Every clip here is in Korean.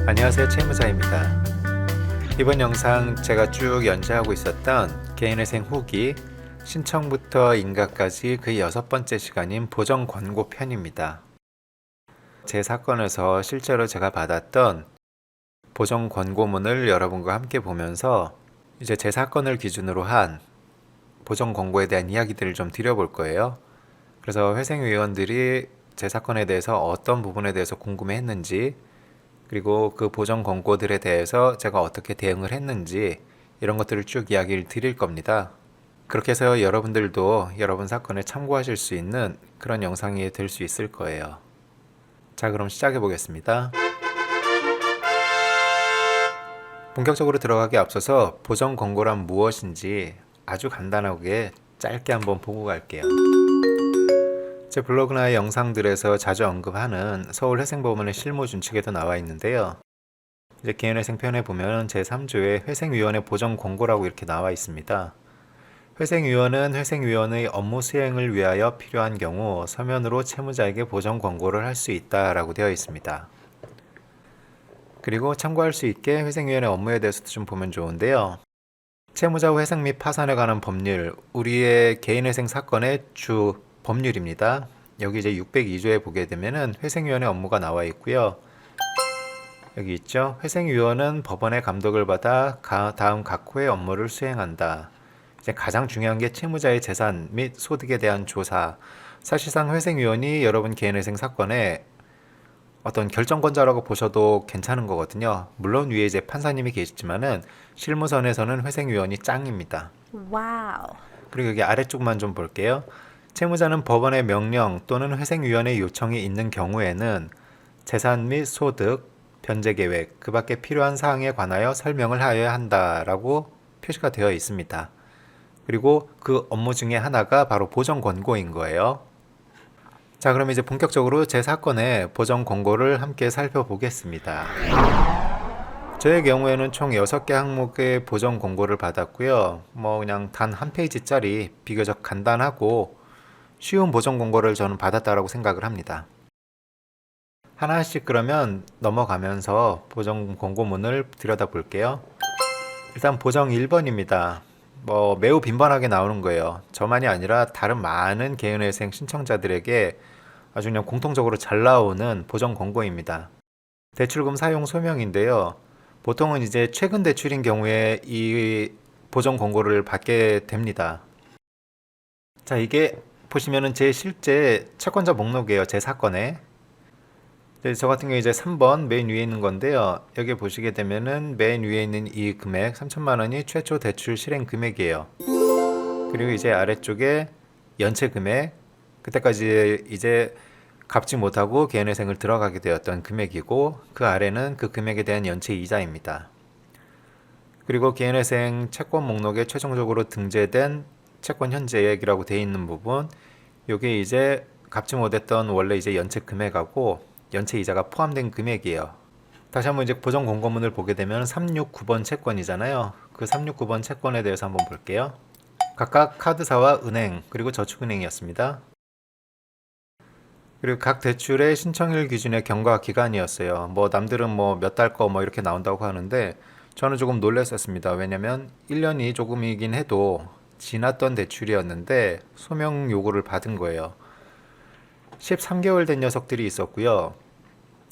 안녕하세요, 채무자입니다. 이번 영상 제가 쭉 연재하고 있었던 개인회생 후기 신청부터 인가까지 그 6번째 시간인 보정 권고 편입니다. 제 사건에서 실제로 제가 받았던 보정 권고문을 여러분과 함께 보면서 이제 제 사건을 기준으로 한 보정 권고에 대한 이야기들을 좀 드려볼 거예요. 그래서 회생위원들이 제 사건에 대해서 어떤 부분에 대해서 궁금해했는지, 그리고 그 보정 권고들에 대해서 제가 어떻게 대응을 했는지, 이런 것들을 쭉 이야기를 드릴 겁니다. 그렇게 해서 여러분들도 여러분 사건에 참고하실 수 있는 그런 영상이 될 수 있을 거예요. 자, 그럼 시작해 보겠습니다. 본격적으로 들어가기 앞서서 보정 권고란 무엇인지 아주 간단하게 짧게 한번 보고 갈게요. 제 블로그나 영상들에서 자주 언급하는 서울회생법원의 실무준칙에도 나와 있는데요. 이제 개인회생 편에 보면 제3조에 회생위원회 보정 권고라고 이렇게 나와 있습니다. 회생위원은 회생위원의 업무 수행을 위하여 필요한 경우 서면으로 채무자에게 보정 권고를 할 수 있다라고 되어 있습니다. 그리고 참고할 수 있게 회생위원회 업무에 대해서도 좀 보면 좋은데요. 채무자 회생 및 파산에 관한 법률, 우리의 개인회생 사건의 주 법률입니다. 여기 이제 602조에 보게 되면은 회생위원회 업무가 나와 있고요. 여기 있죠. 회생위원은 법원의 감독을 받아 다음 각 호의 업무를 수행한다. 이제 가장 중요한 게 채무자의 재산 및 소득에 대한 조사. 사실상 회생위원이 여러분 개인회생 사건에 어떤 결정권자라고 보셔도 괜찮은 거거든요. 물론 위에 이제 판사님이 계시지만은 실무선에서는 회생위원이 짱입니다. 와우. 그리고 여기 아래쪽만 좀 볼게요. 채무자는 법원의 명령 또는 회생위원회 요청이 있는 경우에는 재산 및 소득, 변제 계획, 그 밖에 필요한 사항에 관하여 설명을 하여야 한다라고 표시가 되어 있습니다. 그리고 그 업무 중에 하나가 바로 보정 권고인 거예요. 자, 그럼 이제 본격적으로 제 사건의 보정 권고를 함께 살펴보겠습니다. 저의 경우에는 총 6개 항목의 보정 권고를 받았고요. 그냥 단 한 페이지짜리 비교적 간단하고 쉬운 보정 권고를 저는 받았다라고 생각을 합니다. 하나씩 그러면 넘어가면서 보정 권고문을 들여다볼게요. 일단 보정 1번입니다. 매우 빈번하게 나오는 거예요. 저만이 아니라 다른 많은 개인회생 신청자들에게 아주 그냥 공통적으로 잘 나오는 보정 권고입니다. 대출금 사용 소명인데요. 보통은 이제 최근 대출인 경우에 이 보정 권고를 받게 됩니다. 자, 이게 보시면은 제 실제 채권자 목록이에요. 제 사건에. 저 같은 경우에 이제 3번 맨 위에 있는 건데요. 여기 보시게 되면은 맨 위에 있는 이 금액 3천만 원이 최초 대출 실행 금액이에요. 그리고 이제 아래쪽에 연체 금액, 그때까지 이제 갚지 못하고 개인회생을 들어가게 되었던 금액이고, 그 아래는 그 금액에 대한 연체 이자입니다. 그리고 개인회생 채권 목록에 최종적으로 등재된 채권 현재액이라고 되어 있는 부분, 요게 이제 갚지 못했던 원래 이제 연체 금액하고 연체 이자가 포함된 금액이에요. 다시 한번 이제 보정 권고문을 보게 되면 369번 채권이잖아요. 그 369번 채권에 대해서 한번 볼게요. 각각 카드사와 은행 그리고 저축은행이었습니다. 그리고 각 대출의 신청일 기준의 경과 기간이었어요. 남들은 몇 달 거 이렇게 나온다고 하는데 저는 조금 놀랐었습니다. 왜냐면 1년이 조금이긴 해도 지났던 대출이었는데 소명 요구를 받은 거예요. 13개월 된 녀석들이 있었고요.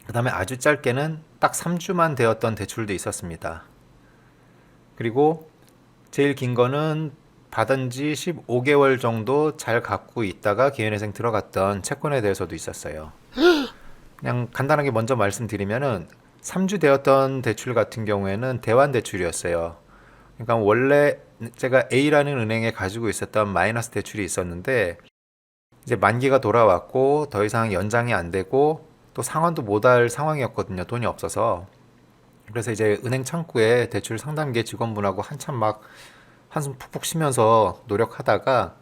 그 다음에 아주 짧게는 딱 3주만 되었던 대출도 있었습니다. 그리고 제일 긴 거는 받은 지 15개월 정도 잘 갖고 있다가 개인회생 들어갔던 채권에 대해서도 있었어요. 그냥 간단하게 먼저 말씀드리면은 3주 되었던 대출 같은 경우에는 대환 대출이었어요. 그러니까 원래 제가 A라는 은행에 가지고 있었던 마이너스 대출이 있었는데 이제 만기가 돌아왔고 더 이상 연장이 안 되고 또 상환도 못할 상황이었거든요. 돈이 없어서. 그래서 이제 은행 창구에 대출 상담계 직원분하고 한참 막 한숨 푹푹 쉬면서 노력하다가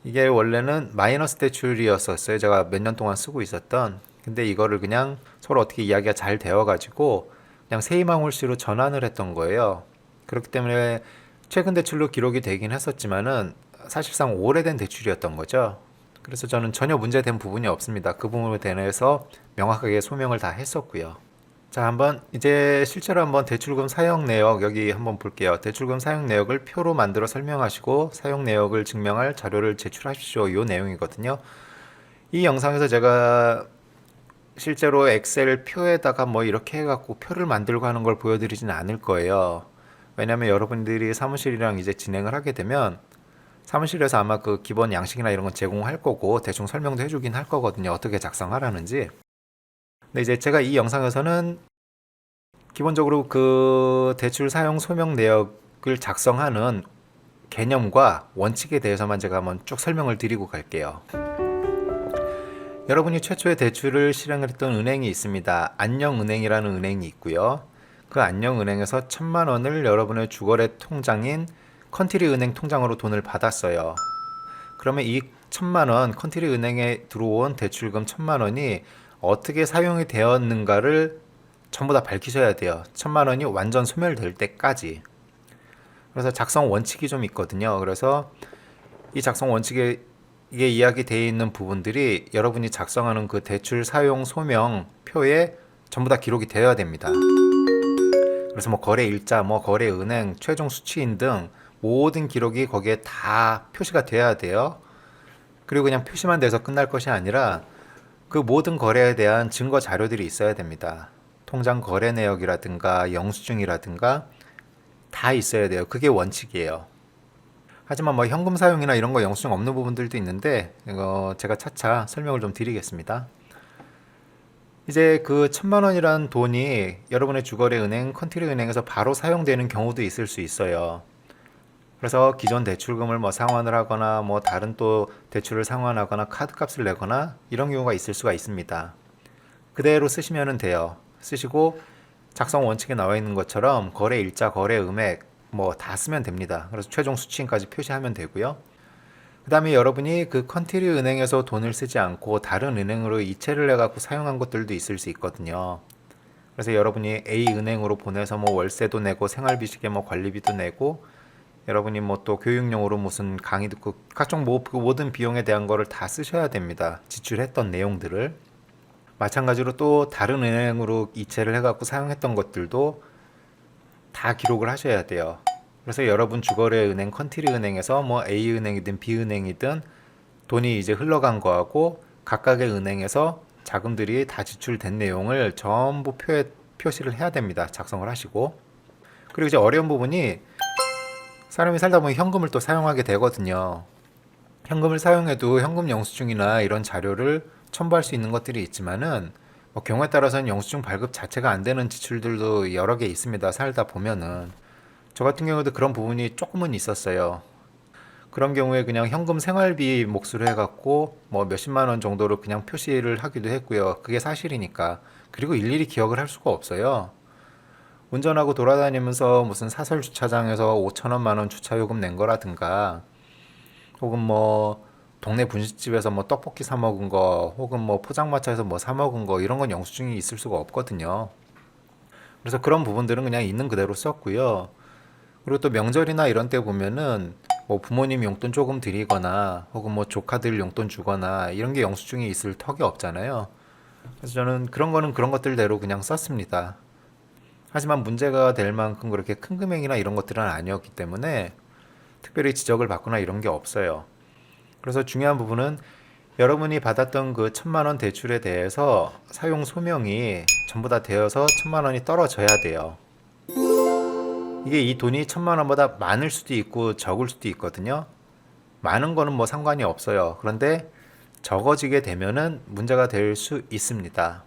이게 원래는 마이너스 대출이었었어요. 제가 몇 년 동안 쓰고 있었던. 근데 이거를 그냥 서로 어떻게 이야기가 잘 되어가지고 그냥 세이망홀씨로 전환을 했던 거예요. 그렇기 때문에 최근 대출로 기록이 되긴 했었지만은 사실상 오래된 대출이었던 거죠. 그래서 저는 전혀 문제된 부분이 없습니다. 그 부분에 대해서 명확하게 소명을 다 했었고요. 자, 한번 이제 실제로 한번 대출금 사용 내역 여기 한번 볼게요. 대출금 사용 내역을 표로 만들어 설명하시고 사용 내역을 증명할 자료를 제출하십시오. 요 내용이거든요. 이 영상에서 제가 실제로 엑셀 표에다가 뭐 이렇게 해갖고 표를 만들고 하는 걸 보여드리진 않을 거예요. 왜냐면 여러분들이 사무실이랑 이제 진행을 하게 되면 사무실에서 아마 그 기본 양식이나 이런 건 제공할 거고 대충 설명도 해주긴 할 거거든요. 어떻게 작성하라는지. 근데 이제 제가 이 영상에서는 기본적으로 그 대출 사용 소명 내역을 작성하는 개념과 원칙에 대해서만 제가 한번 쭉 설명을 드리고 갈게요. 여러분이 최초에 대출을 실행을 했던 은행이 있습니다. 안녕은행이라는 은행이 있고요. 그 안녕은행에서 1,000만 원을 여러분의 주거래 통장인 컨트리은행 통장으로 돈을 받았어요. 그러면 이 1,000만 원 컨트리은행에 들어온 대출금 1,000만 원이 어떻게 사용이 되었는가를 전부 다 밝히셔야 돼요. 1,000만 원이 완전 소멸될 때까지. 그래서 작성 원칙이 좀 있거든요. 그래서 이 작성 원칙에 이게 이야기되어 있는 부분들이 여러분이 작성하는 그 대출 사용 소명 표에 전부 다 기록이 되어야 됩니다. 그래서 뭐 거래 일자, 뭐 거래 은행, 최종 수취인 등 모든 기록이 거기에 다 표시가 돼야 돼요. 그리고 그냥 표시만 돼서 끝날 것이 아니라 그 모든 거래에 대한 증거 자료들이 있어야 됩니다. 통장 거래 내역이라든가 영수증이라든가 다 있어야 돼요. 그게 원칙이에요. 하지만 뭐 현금 사용이나 이런 거 영수증 없는 부분들도 있는데 이거 제가 차차 설명을 좀 드리겠습니다. 이제 그 1,000만 원이란 돈이 여러분의 주거래 은행, 컨트리 은행에서 바로 사용되는 경우도 있을 수 있어요. 그래서 기존 대출금을 뭐 상환을 하거나 뭐 다른 또 대출을 상환하거나 카드값을 내거나 이런 경우가 있을 수가 있습니다. 그대로 쓰시면 돼요. 쓰시고 작성 원칙에 나와 있는 것처럼 거래 일자, 거래 금액 뭐 다 쓰면 됩니다. 그래서 최종 수취인까지 표시하면 되고요. 그 다음에 여러분이 그 컨트리 은행에서 돈을 쓰지 않고 다른 은행으로 이체를 해갖고 사용한 것들도 있을 수 있거든요. 그래서 여러분이 A 은행으로 보내서 뭐 월세도 내고 생활비식에 뭐 관리비도 내고 여러분이 뭐 또 교육용으로 무슨 강의 듣고 각종 모든 비용에 대한 거를 다 쓰셔야 됩니다. 지출했던 내용들을. 마찬가지로 또 다른 은행으로 이체를 해갖고 사용했던 것들도 다 기록을 하셔야 돼요. 그래서 여러분 주거래 은행, 컨트리 은행에서 뭐 A 은행이든 B 은행이든 돈이 이제 흘러간 거하고 각각의 은행에서 자금들이 다 지출된 내용을 전부 표시를 해야 됩니다. 작성을 하시고. 그리고 이제 어려운 부분이 사람이 살다 보면 현금을 또 사용하게 되거든요. 현금을 사용해도 현금 영수증이나 이런 자료를 첨부할 수 있는 것들이 있지만은 뭐 경우에 따라서는 영수증 발급 자체가 안 되는 지출들도 여러 개 있습니다. 살다 보면은 저 같은 경우도 그런 부분이 조금은 있었어요. 그런 경우에 그냥 현금 생활비 몫으로 해갖고 뭐 몇십만 원 정도로 그냥 표시를 하기도 했고요. 그게 사실이니까. 그리고 일일이 기억을 할 수가 없어요. 운전하고 돌아다니면서 무슨 사설 주차장에서 5천 원만 원 주차 요금 낸 거라든가 혹은 뭐 동네 분식집에서 뭐 떡볶이 사 먹은 거 혹은 뭐 포장마차에서 뭐 사 먹은 거 이런 건 영수증이 있을 수가 없거든요. 그래서 그런 부분들은 그냥 있는 그대로 썼고요. 그리고 또 명절이나 이런 때 보면은 뭐 부모님 용돈 조금 드리거나 혹은 뭐 조카들 용돈 주거나 이런 게 영수증이 있을 턱이 없잖아요. 그래서 저는 그런 거는 그런 것들대로 그냥 썼습니다. 하지만 문제가 될 만큼 그렇게 큰 금액이나 이런 것들은 아니었기 때문에 특별히 지적을 받거나 이런 게 없어요. 그래서 중요한 부분은 여러분이 받았던 그 1,000만 원 대출에 대해서 사용 소명이 전부 다 되어서 1,000만 원이 떨어져야 돼요. 이게 이 돈이 1,000만 원보다 많을 수도 있고 적을 수도 있거든요. 많은 거는 뭐 상관이 없어요. 그런데 적어지게 되면은 문제가 될 수 있습니다.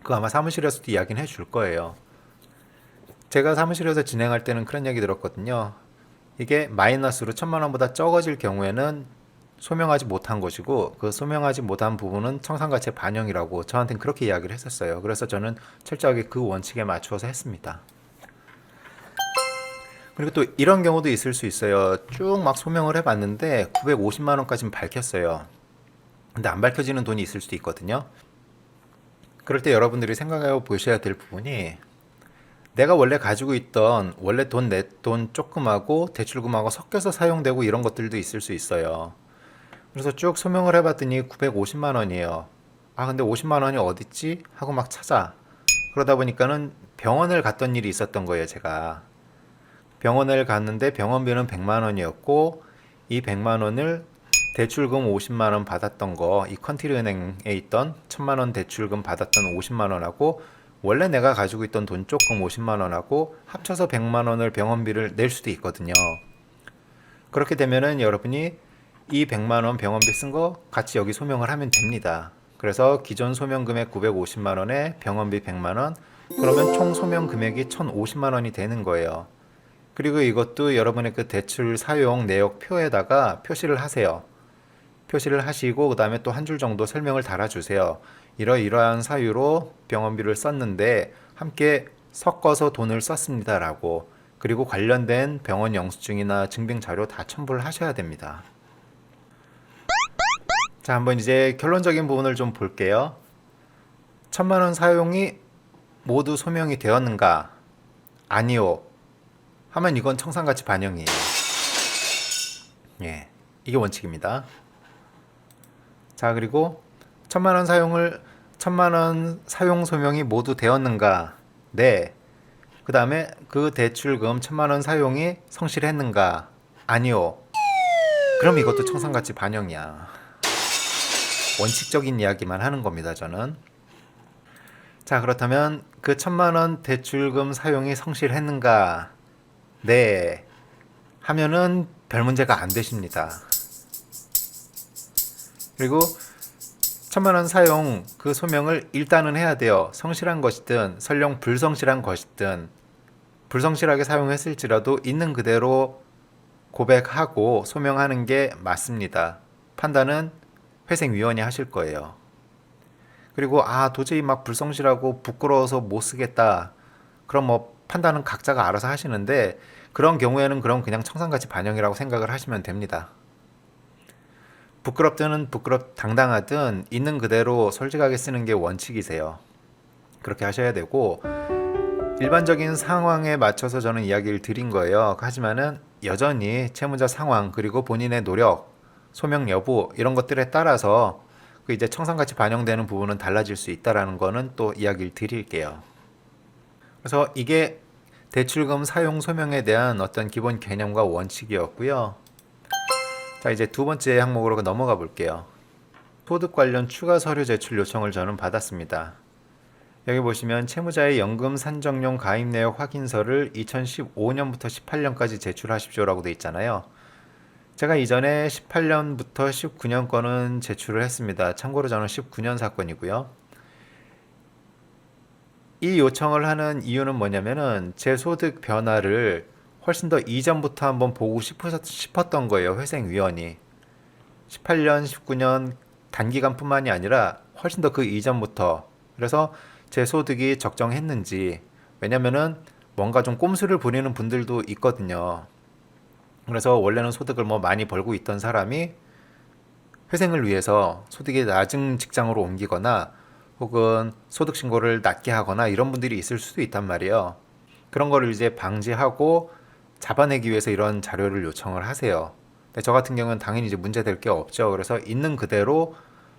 그거 아마 사무실에서도 이야기는 해줄 거예요. 제가 사무실에서 진행할 때는 그런 얘기 들었거든요. 이게 마이너스로 1,000만 원보다 적어질 경우에는 소명하지 못한 것이고 그 소명하지 못한 부분은 청산가치 반영이라고 저한테는 그렇게 이야기를 했었어요. 그래서 저는 철저하게 그 원칙에 맞추어서 했습니다. 그리고 또 이런 경우도 있을 수 있어요. 쭉 막 소명을 해봤는데 950만 원까지는 밝혔어요. 근데 안 밝혀지는 돈이 있을 수도 있거든요. 그럴 때 여러분들이 생각해 보셔야 될 부분이 내가 원래 가지고 있던 원래 내 돈 조금하고 대출금하고 섞여서 사용되고 이런 것들도 있을 수 있어요. 그래서 쭉 소명을 해봤더니 950만 원이에요. 아 근데 50만 원이 어딨지? 하고 막 찾아. 그러다 보니까는 병원을 갔던 일이 있었던 거예요, 제가. 병원을 갔는데 병원비는 100만 원이었고 이 100만 원을 대출금 50만 원 받았던 거, 이 컨트리은행에 있던 1000만 원 대출금 받았던 50만 원하고 원래 내가 가지고 있던 돈 조금 50만 원하고 합쳐서 100만 원을 병원비를 낼 수도 있거든요. 그렇게 되면은 여러분이 이 100만 원 병원비 쓴 거 같이 여기 소명을 하면 됩니다. 그래서 기존 소명 금액 950만 원에 병원비 100만 원, 그러면 총 소명 금액이 1050만 원이 되는 거예요. 그리고 이것도 여러분의 그 대출 사용 내역표에다가 표시를 하세요. 표시를 하시고 그 다음에 또 한 줄 정도 설명을 달아주세요. 이러이러한 사유로 병원비를 썼는데 함께 섞어서 돈을 썼습니다 라고. 그리고 관련된 병원 영수증이나 증빙 자료 다 첨부를 하셔야 됩니다. 자, 한번 이제 결론적인 부분을 좀 볼게요. 1000만 원 사용이 모두 소명이 되었는가? 아니요. 하면 이건 청산가치 반영이에요. 예, 이게 원칙입니다. 자, 그리고 1000만 원 사용 소명이 모두 되었는가? 네. 그 다음에 그 대출금 1000만 원 사용이 성실했는가? 아니요. 그럼 이것도 청산가치 반영이야. 원칙적인 이야기만 하는 겁니다, 저는. 자, 그렇다면 그 1000만 원 대출금 사용이 성실했는가? 네. 하면은 별 문제가 안 되십니다. 그리고 1000만 원 사용 그 소명을 일단은 해야 돼요. 성실한 것이든 설령 불성실한 것이든 불성실하게 사용했을지라도 있는 그대로 고백하고 소명하는 게 맞습니다. 판단은 회생위원이 하실 거예요. 그리고 도저히 막 불성실하고 부끄러워서 못 쓰겠다. 그럼 뭐 판단은 각자가 알아서 하시는데 그런 경우에는 그럼 그냥 청산가치 반영이라고 생각을 하시면 됩니다. 부끄럽든 당당하든 있는 그대로 솔직하게 쓰는 게 원칙이세요. 그렇게 하셔야 되고 일반적인 상황에 맞춰서 저는 이야기를 드린 거예요. 하지만은 여전히 채무자 상황 그리고 본인의 노력, 소명 여부 이런 것들에 따라서 그 이제 청산가치 반영되는 부분은 달라질 수 있다라는 거는 또 이야기를 드릴게요. 그래서 이게 대출금 사용 소명에 대한 어떤 기본 개념과 원칙이었고요. 자, 이제 두 번째 항목으로 넘어가 볼게요. 소득 관련 추가 서류 제출 요청을 저는 받았습니다. 여기 보시면 채무자의 연금 산정용 가입 내역 확인서를 2015년부터 18년까지 제출하십시오라고 되어 있잖아요. 제가 이전에 18년부터 19년 거는 제출을 했습니다. 참고로 저는 19년 사건이고요. 이 요청을 하는 이유는 뭐냐면은 제 소득 변화를 훨씬 더 이전부터 한번 보고 싶었던 거예요. 회생위원이 18년, 19년 단기간뿐만이 아니라 훨씬 더 그 이전부터. 그래서 제 소득이 적정했는지, 왜냐면은 뭔가 좀 꼼수를 부리는 분들도 있거든요. 그래서 원래는 소득을 뭐 많이 벌고 있던 사람이 회생을 위해서 소득이 낮은 직장으로 옮기거나 혹은 소득 신고를 낮게 하거나 이런 분들이 있을 수도 있단 말이에요. 그런 거를 이제 방지하고 잡아내기 위해서 이런 자료를 요청을 하세요. 근데 저 같은 경우는 당연히 이제 문제될 게 없죠. 그래서 있는 그대로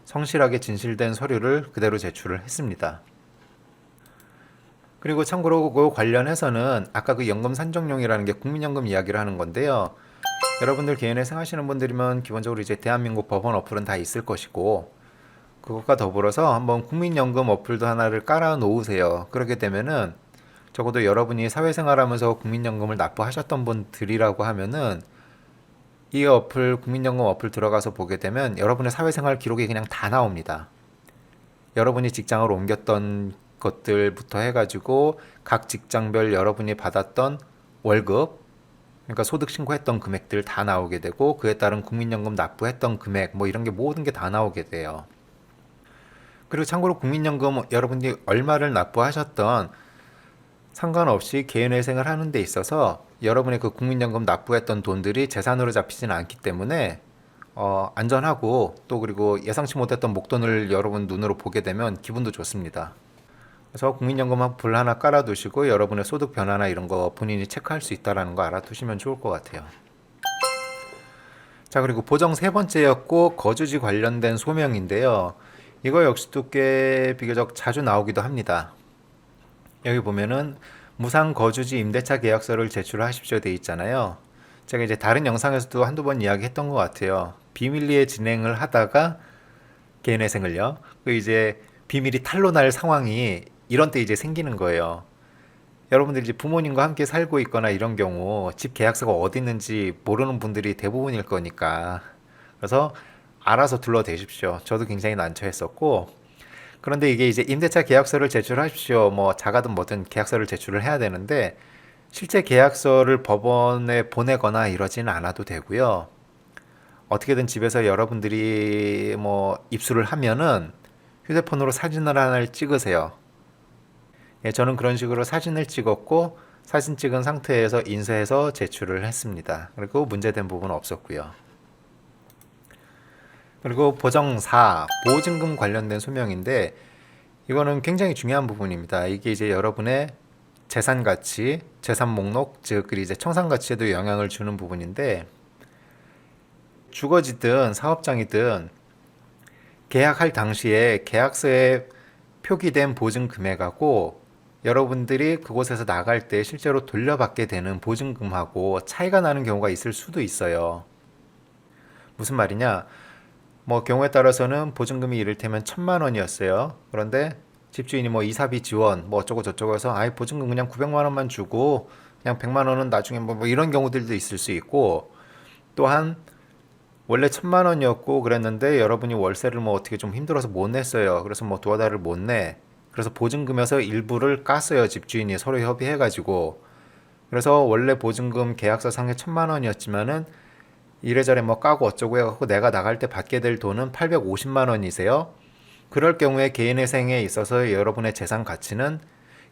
성실하게 진실된 서류를 그대로 제출을 했습니다. 그리고 참고로 그 관련해서는 아까 그 연금 산정용이라는 게 국민연금 이야기를 하는 건데요. 여러분들 개인회생 하시는 분들이면 기본적으로 이제 대한민국 법원 어플은 다 있을 것이고 그것과 더불어서 한번 국민연금 어플도 하나를 깔아 놓으세요. 그렇게 되면은 적어도 여러분이 사회생활하면서 국민연금을 납부하셨던 분들이라고 하면은 이 어플 국민연금 어플 들어가서 보게 되면 여러분의 사회생활 기록이 그냥 다 나옵니다. 여러분이 직장을 옮겼던 것들부터 해가지고 각 직장별 여러분이 받았던 월급, 그러니까 소득 신고했던 금액들 다 나오게 되고 그에 따른 국민연금 납부했던 금액 뭐 이런 게 모든 게 다 나오게 돼요. 그리고 참고로 국민연금 여러분이 얼마를 납부하셨던 상관없이 개인회생을 하는 데 있어서 여러분의 그 국민연금 납부했던 돈들이 재산으로 잡히지는 않기 때문에 안전하고 또 그리고 예상치 못했던 목돈을 여러분 눈으로 보게 되면 기분도 좋습니다. 그래서 국민연금 어플 하나 깔아두시고 여러분의 소득 변화나 이런 거 본인이 체크할 수 있다는 거 알아두시면 좋을 것 같아요. 자, 그리고 보정 세 번째였고 거주지 관련된 소명인데요. 이거 역시도 꽤 비교적 자주 나오기도 합니다. 여기 보면은 무상 거주지 임대차 계약서를 제출하십시오 돼 있잖아요. 제가 이제 다른 영상에서도 한두 번 이야기했던 것 같아요. 비밀리에 진행을 하다가 개인회생을요. 그 이제 비밀이 탄로날 상황이 이런 때 이제 생기는 거예요. 여러분들이 이제 부모님과 함께 살고 있거나 이런 경우 집 계약서가 어디 있는지 모르는 분들이 대부분일 거니까. 그래서 알아서 둘러대십시오. 저도 굉장히 난처했었고, 그런데 이게 이제 임대차 계약서를 제출하십시오. 뭐 자가든 뭐든 계약서를 제출을 해야 되는데 실제 계약서를 법원에 보내거나 이러지는 않아도 되고요. 어떻게든 집에서 여러분들이 뭐 입수를 하면은 휴대폰으로 사진을 하나를 찍으세요. 예, 저는 그런 식으로 사진을 찍었고 사진 찍은 상태에서 인쇄해서 제출을 했습니다. 그리고 문제된 부분은 없었고요. 그리고 보정 4, 보증금 관련된 소명인데 이거는 굉장히 중요한 부분입니다. 이게 이제 여러분의 재산 가치, 재산 목록, 즉 이제 청산 가치에도 영향을 주는 부분인데 주거지든 사업장이든 계약할 당시에 계약서에 표기된 보증 금액하고 여러분들이 그곳에서 나갈 때 실제로 돌려받게 되는 보증금하고 차이가 나는 경우가 있을 수도 있어요. 무슨 말이냐? 뭐 경우에 따라서는 보증금이 이를테면 1,000만 원이었어요. 그런데 집주인이 뭐 이사비 지원 뭐 어쩌고 저쩌고 해서 아예 보증금 그냥 900만 원만 주고 그냥 100만 원은 나중에 뭐 이런 경우들도 있을 수 있고, 또한 원래 1,000만 원이었고 그랬는데 여러분이 월세를 뭐 어떻게 좀 힘들어서 못 냈어요. 그래서 뭐 두 달을 못 내. 그래서 보증금에서 일부를 깠어요. 집주인이 서로 협의해가지고. 그래서 원래 보증금 계약서 상에 1,000만 원이었지만은 이래저래 뭐 까고 어쩌고 해갖고 내가 나갈 때 받게 될 돈은 850만 원이세요. 그럴 경우에 개인회생에 있어서 여러분의 재산 가치는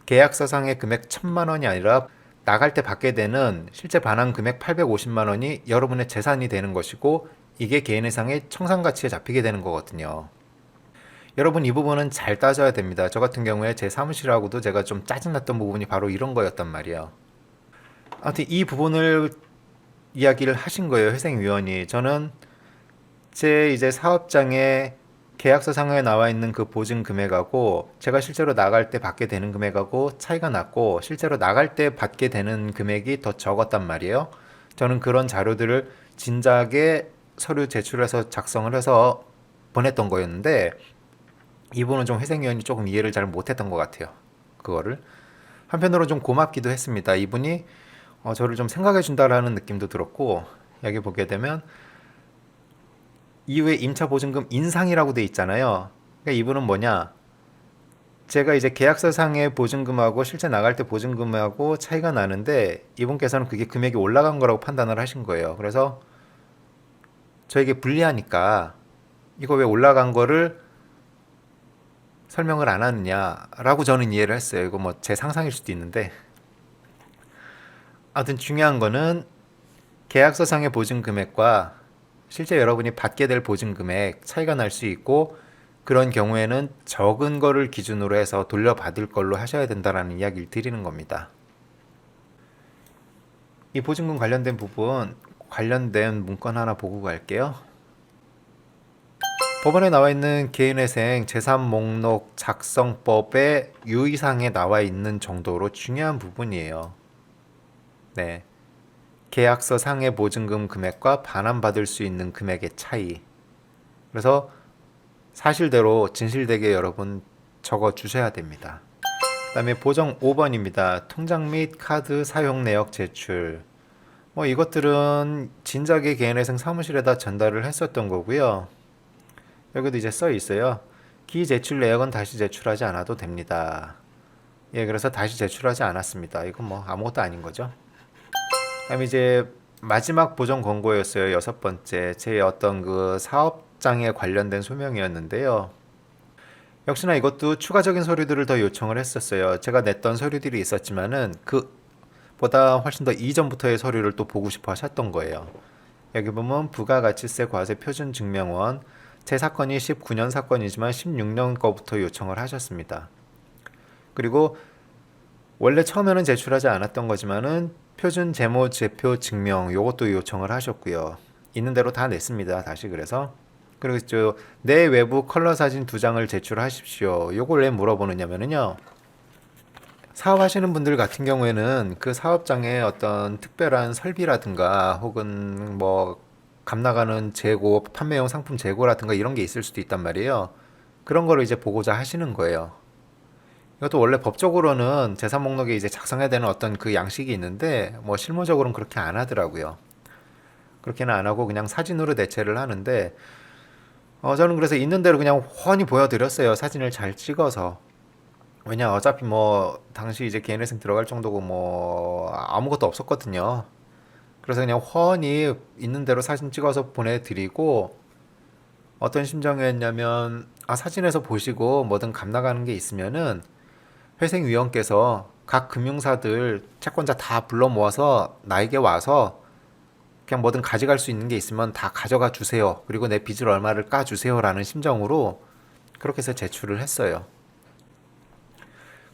계약서상의 금액 1,000만 원이 아니라 나갈 때 받게 되는 실제 반환 금액 850만 원이 여러분의 재산이 되는 것이고, 이게 개인회생의 청산 가치에 잡히게 되는 거거든요. 여러분 이 부분은 잘 따져야 됩니다. 저 같은 경우에 제 사무실하고도 제가 좀 짜증났던 부분이 바로 이런 거였단 말이에요. 아무튼 이 부분을 이야기를 하신 거예요, 회생위원이. 저는 제 이제 사업장에 계약서상에 나와 있는 그 보증 금액하고 제가 실제로 나갈 때 받게 되는 금액하고 차이가 났고, 실제로 나갈 때 받게 되는 금액이 더 적었단 말이에요. 저는 그런 자료들을 진작에 서류 제출해서 작성을 해서 보냈던 거였는데 이분은 좀 회생위원이 조금 이해를 잘 못했던 것 같아요. 그거를. 한편으로 좀 고맙기도 했습니다. 이분이 저를 좀 생각해 준다라는 느낌도 들었고, 여기 보게 되면 이후에 임차 보증금 인상이라고 돼 있잖아요. 그러니까 이분은 뭐냐? 제가 이제 계약서상의 보증금하고 실제 나갈 때 보증금하고 차이가 나는데 이분께서는 그게 금액이 올라간 거라고 판단을 하신 거예요. 그래서 저에게 불리하니까 이거 왜 올라간 거를 설명을 안 하느냐라고 저는 이해를 했어요. 이거 뭐 제 상상일 수도 있는데, 아무튼 중요한 거는 계약서상의 보증 금액과 실제 여러분이 받게 될 보증 금액 차이가 날 수 있고, 그런 경우에는 적은 거를 기준으로 해서 돌려받을 걸로 하셔야 된다라는 이야기를 드리는 겁니다. 이 보증금 관련된 부분 관련된 문건 하나 보고 갈게요. 법원에 나와 있는 개인회생 재산 목록 작성법의 유의사항에 나와 있는 정도로 중요한 부분이에요. 네. 계약서 상의 보증금 금액과 반환받을 수 있는 금액의 차이. 그래서 사실대로 진실되게 여러분 적어 주셔야 됩니다. 그 다음에 보정 5번입니다. 통장 및 카드 사용 내역 제출. 뭐 이것들은 진작에 개인회생 사무실에다 전달을 했었던 거고요. 여기도 이제 써 있어요. 기제출 내역은 다시 제출하지 않아도 됩니다. 예, 그래서 다시 제출하지 않았습니다. 이건 뭐 아무것도 아닌 거죠. 그다음에 이제 마지막 보정 권고였어요. 6번째. 제 어떤 그 사업장에 관련된 소명이었는데요. 역시나 이것도 추가적인 서류들을 더 요청을 했었어요. 제가 냈던 서류들이 있었지만은 그보다 훨씬 더 이전부터의 서류를 또 보고 싶어 하셨던 거예요. 여기 보면 부가가치세 과세 표준 증명원, 제 사건이 19년 사건이지만 16년 거부터 요청을 하셨습니다. 그리고 원래 처음에는 제출하지 않았던 거지만은 표준 재무 제표 증명 요것도 요청을 하셨고요. 있는 대로 다 냈습니다. 다시 그래서. 그리고 내 외부 컬러 사진 2장을 제출하십시오. 요걸 왜 물어보느냐면요. 사업하시는 분들 같은 경우에는 그 사업장에 어떤 특별한 설비라든가 혹은 뭐 값나가는 재고, 판매용 상품 재고라든가 이런 게 있을 수도 있단 말이에요. 그런 거를 이제 보고자 하시는 거예요. 이것도 원래 법적으로는 재산 목록에 이제 작성해야 되는 어떤 그 양식이 있는데 뭐 실무적으로는 그렇게 안 하더라고요. 그렇게는 안 하고 그냥 사진으로 대체를 하는데 저는 그래서 있는 대로 그냥 훤히 보여드렸어요. 사진을 잘 찍어서. 왜냐 어차피 뭐 당시 이제 개인회생 들어갈 정도고 뭐 아무것도 없었거든요. 그래서 그냥 훤히 있는 대로 사진 찍어서 보내드리고 어떤 심정이었냐면 사진에서 보시고 뭐든 값 나가는 게 있으면은 회생위원께서 각 금융사들 채권자 다 불러 모아서 나에게 와서 그냥 뭐든 가져갈 수 있는 게 있으면 다 가져가 주세요. 그리고 내 빚을 얼마를 까 주세요라는 심정으로 그렇게 해서 제출을 했어요.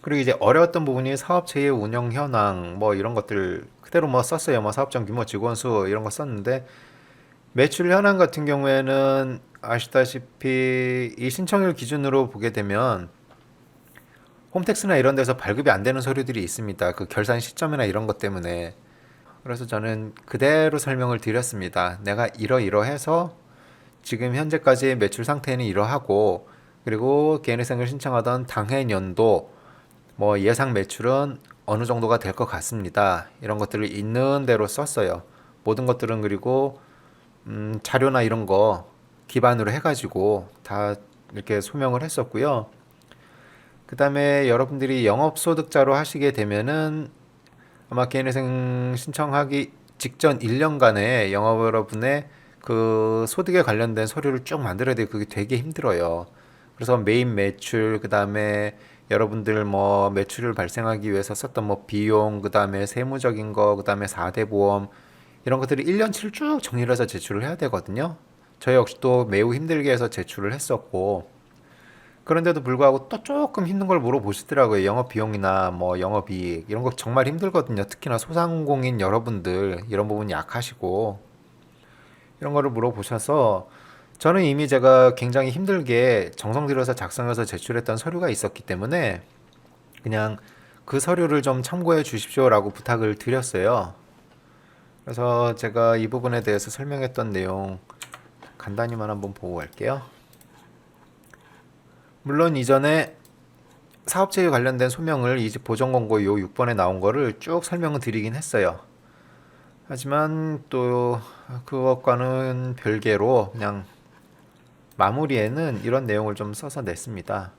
그리고 이제 어려웠던 부분이 사업체의 운영 현황 뭐 이런 것들 그대로 뭐 썼어요. 뭐 사업장 규모, 직원 수 이런 거 썼는데 매출 현황 같은 경우에는 아시다시피 이 신청일 기준으로 보게 되면 홈택스나 이런 데서 발급이 안 되는 서류들이 있습니다. 그 결산 시점이나 이런 것 때문에. 그래서 저는 그대로 설명을 드렸습니다. 내가 이러이러해서 지금 현재까지의 매출 상태는 이러하고 그리고 개인회생을 신청하던 당해 연도 뭐 예상 매출은 어느 정도가 될 것 같습니다. 이런 것들을 있는 대로 썼어요. 모든 것들은 그리고 자료나 이런 거 기반으로 해가지고 다 이렇게 소명을 했었고요. 그 다음에 여러분들이 영업소득자로 하시게 되면은 아마 개인회생 신청하기 직전 1년간의 영업여러분의 그 소득에 관련된 서류를 쭉 만들어야 돼요. 그게 되게 힘들어요. 그래서 메인 매출, 그 다음에 여러분들 뭐 매출을 발생하기 위해서 썼던 뭐 비용, 그 다음에 세무적인 거, 그 다음에 4대 보험 이런 것들을 1년치를 쭉 정리를 해서 제출을 해야 되거든요. 저 역시도 매우 힘들게 해서 제출을 했었고 그런데도 불구하고 또 조금 힘든 걸 물어보시더라고요. 영업 비용이나 뭐 영업이익 이런 거 정말 힘들거든요. 특히나 소상공인 여러분들 이런 부분 약하시고 이런 거를 물어보셔서 저는 이미 제가 굉장히 힘들게 정성 들여서 작성해서 제출했던 서류가 있었기 때문에 그냥 그 서류를 좀 참고해 주십시오라고 부탁을 드렸어요. 그래서 제가 이 부분에 대해서 설명했던 내용 간단히만 한번 보고 갈게요. 물론 이전에 사업체에 관련된 소명을 이 집 보정 권고 요 6번에 나온 거를 쭉 설명을 드리긴 했어요. 하지만 또 그것과는 별개로 그냥 마무리에는 이런 내용을 좀 써서 냈습니다.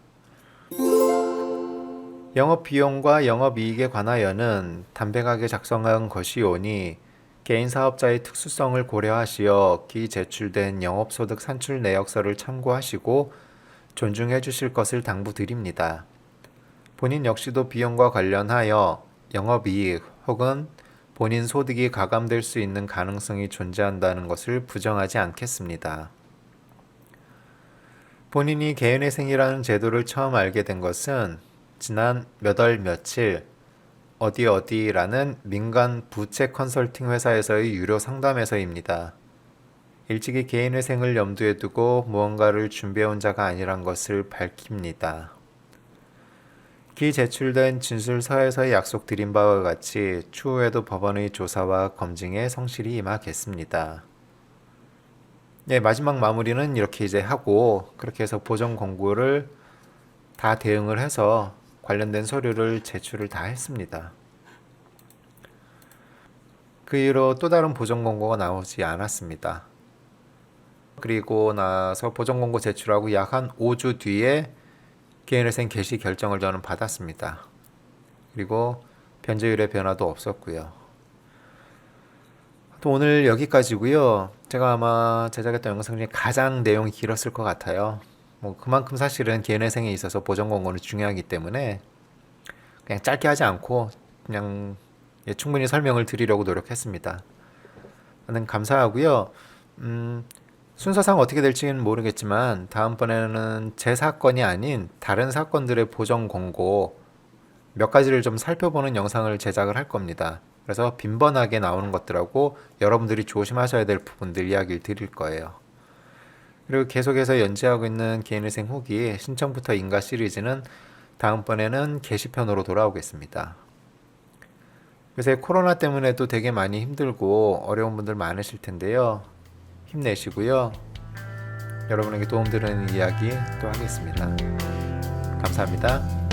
영업 비용과 영업 이익에 관하여는 담백하게 작성한 것이오니 개인 사업자의 특수성을 고려하시어 기 제출된 영업소득 산출 내역서를 참고하시고 존중해 주실 것을 당부드립니다. 본인 역시도 비용과 관련하여 영업이익 혹은 본인 소득이 가감될 수 있는 가능성이 존재한다는 것을 부정하지 않겠습니다. 본인이 개인회생이라는 제도를 처음 알게 된 것은 지난 몇 월 며칠 어디라는 민간 부채 컨설팅 회사에서의 유료 상담에서입니다. 일찍이 개인회생을 염두에 두고 무언가를 준비해온 자가 아니란 것을 밝힙니다. 기 제출된 진술서에서의 약속드린 바와 같이 추후에도 법원의 조사와 검증에 성실히 임하겠습니다. 네, 마지막 마무리는 이렇게 이제 하고 그렇게 해서 보정 공고를 다 대응을 해서 관련된 서류를 제출을 다 했습니다. 그 이후로 또 다른 보정 공고가 나오지 않았습니다. 그리고 나서 보정 공고 제출하고 약 한 5주 뒤에 개인회생 개시 결정을 저는 받았습니다. 그리고 변제율의 변화도 없었고요. 또 오늘 여기까지고요. 제가 아마 제작했던 영상 중에 가장 내용이 길었을 것 같아요. 뭐 그만큼 사실은 개인회생에 있어서 보정 공고는 중요하기 때문에 그냥 짧게 하지 않고 그냥 충분히 설명을 드리려고 노력했습니다. 저는 감사하고요. 순서상 어떻게 될지는 모르겠지만 다음번에는 제 사건이 아닌 다른 사건들의 보정 공고 몇 가지를 좀 살펴보는 영상을 제작을 할 겁니다. 그래서 빈번하게 나오는 것들하고 여러분들이 조심하셔야 될 부분들 이야기를 드릴 거예요. 그리고 계속해서 연재하고 있는 개인회생 후기 신청부터 인가 시리즈는 다음번에는 게시편으로 돌아오겠습니다. 요새 코로나 때문에도 되게 많이 힘들고 어려운 분들 많으실 텐데요. 힘내시고요. 여러분에게 도움되는 이야기 또 하겠습니다. 감사합니다.